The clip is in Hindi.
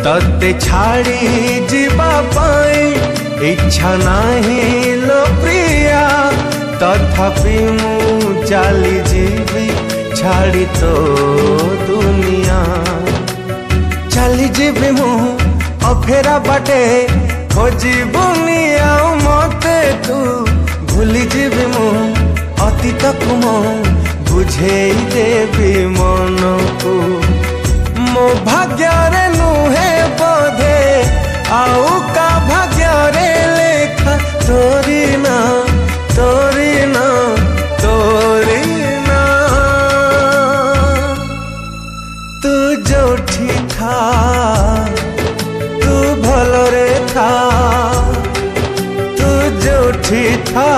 तते छाड़ी जीवा पाई इच्छा नहीं लो प्रिया, तथापि मु चली जीवी छाड़ी तो दुनिया। चली जीवी मु अफेरा बाटे खोजिबुनी आउ मते तू, भूली जीवी मु अतीत को मो बुझेई देवी मन को। मो भाग्य रे नुहे बोधे आउ का भाग्य रे लेखा, तोरी ना तोरी ना तोरी ना। तू जोठी था तू भलरे था, तू जोठी था